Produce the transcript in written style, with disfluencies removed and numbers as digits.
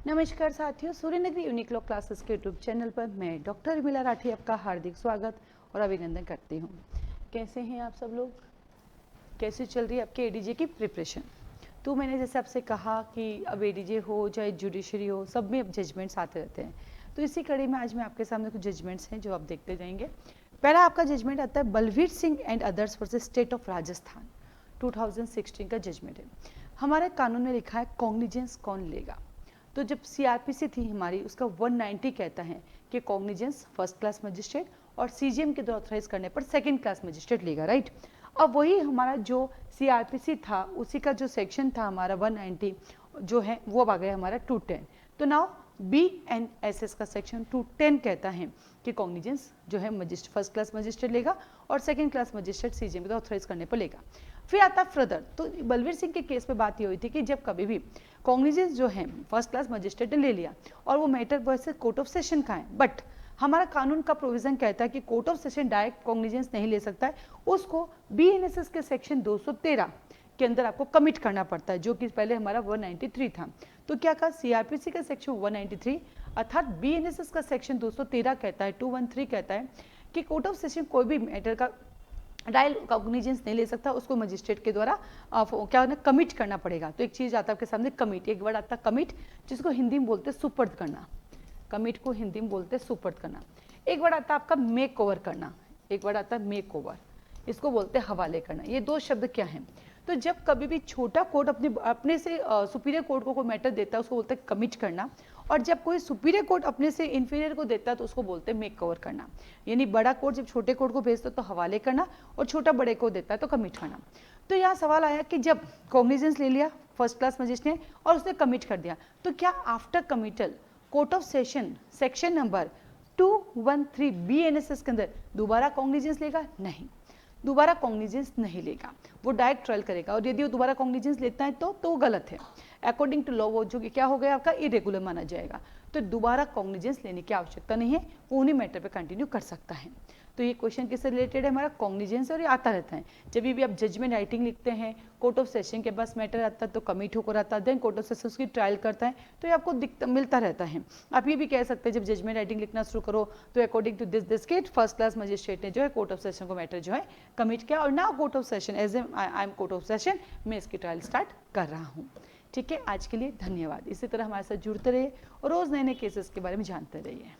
नमस्कार साथियों, Suryanagari unique law classes के यूट्यूब चैनल पर मैं डॉक्टर उर्मिला राठी आपका हार्दिक स्वागत और अभिनंदन करती हूँ। कैसे हैं आप सब लोग? कैसे चल रही है आपके एडीजे की प्रिपरेशन? तो मैंने जैसे आपसे कहा कि अब एडीजे हो चाहे जुडिशरी हो, सब में अब जजमेंट्स आते रहते हैं। तो इसी कड़ी में आज मैं आपके सामने कुछ जजमेंट्स हैं जो आप देखते जाएंगे। पहला आपका जजमेंट आता है Balbir Singh and others versus state of Rajasthan, 2016 का जजमेंट है। हमारे कानून में लिखा है कॉग्निजेंस कौन लेगा। तो जब सीआरपीसी थी हमारी, उसका 190 कहता है कि कॉग्निजेंस फर्स्ट क्लास मजिस्ट्रेट और सीजीएम के द्वारा ऑथराइज करने पर सेकंड क्लास मजिस्ट्रेट लेगा, राइट। अब वही हमारा जो सीआरपीसी था उसी का जो सेक्शन था हमारा 190 जो है वो अब आ गया हमारा 210। तो नाउ BNSS का सेक्शन 210 कहता है कि कॉग्निजेंस जो है फर्स्ट क्लास मजिस्ट्रेट लेगा और सेकंड क्लास मजिस्ट्रेट सीजीएम के द्वारा ऑथराइज करने पर लेगा। फिर आता फ्रदर। तो बलवीर सिंह के केस पे बात ये हुई थी कि जब कभी भी कॉग्निजेंस जो है फर्स्ट क्लास मजिस्ट्रेट ने ले लिया और वो matter versus court of session का है, बट हमारा कानून का प्रोविजन कहता है कि court of session direct cognizance नहीं ले सकता है, उसको BNSS के सेक्शन 213 के अंदर आपको कमिट करना पड़ता है, जो कि पहले हमारा 193 था। तो क्या कहा, सीआरपीसी का सेक्शन 193 अर्थात BNSS का सेक्शन 213 कहता है, 213 कहता है कि कोर्ट ऑफ सेशन कोई भी मैटर का डायरेक्ट कॉग्निजेंस नहीं ले सकता, उसको मजिस्ट्रेट के द्वारा क्या होना, कमिट करना पड़ेगा। तो एक चीज आता है आपके सामने कमिट, एक वर्ड आता है कमिट, जिसको हिंदी में बोलते हैं सुपर्द करना। कमिट को हिंदी में बोलते हैं सुपर्द करना। एक वर्ड आता है आपका मेक ओवर करना, एक वर्ड आता है मेक ओवर, इसको बोलते हैं हवाले करना। ये दो शब्द क्या हैं? तो जब कभी भी छोटा कोर्ट अपने से सुपीरियर कोर्ट को कोई मैटर देता है उसको बोलते हैं कमिट करना, और जब कोई सुपीरियर कोर्ट अपने से इंफीरियर को देता है तो उसको बोलते हैं मेक कवर करना। यानी बड़ा कोर्ट जब छोटे कोर्ट को भेजता है तो हवाले करना, और छोटा बड़े को देता है तो कमिट करना। तो यहाँ सवाल आया कि जब कॉग्निजेंस ले लिया फर्स्ट क्लास मजिस्ट्रेट ने और उसने कमिट कर दिया, तो क्या after committal court of session section number 213 BNSS के अंदर दोबारा कॉग्निजेंस लेगा? नहीं, दोबारा कॉग्निजेंस नहीं लेगा, वो डायरेक्ट ट्रायल करेगा। और यदि वो दोबारा कॉग्निजेंस लेता है तो गलत है, अकॉर्डिंग टू लॉ वो जो कि क्या हो गया आपका इरेगुलर माना जाएगा। तो दोबारा कॉग्निजेंस लेने की आवश्यकता नहीं है, वो उन्हीं मैटर पे कंटिन्यू कर सकता है। तो ये क्वेश्चन किससे रिलेटेड है? हमारा कॉग्निजेंस, और ये आता रहता है जब भी आप जजमेंट राइटिंग लिखते हैं, कोर्ट ऑफ सेशन के पास मैटर आता है तो कमिट होकर आता है, देन कोर्ट ऑफ सेशन उसकी ट्रायल करता है, तो ये आपको मिलता रहता है। आप ये भी कह सकते हैं जब जजमेंट राइटिंग लिखना शुरू करो तो according to this case first class magistrate ने जो है कोर्ट ऑफ सेशन को मैटर जो है कमिट किया, और now court of session as I am court of session मैं इसकी ट्रायल स्टार्ट कर रहा हूँ। ठीक है, आज के लिए धन्यवाद। इसी तरह हमारे साथ जुड़ते रहिए और रोज नए नए केसेस के बारे में जानते रहिए।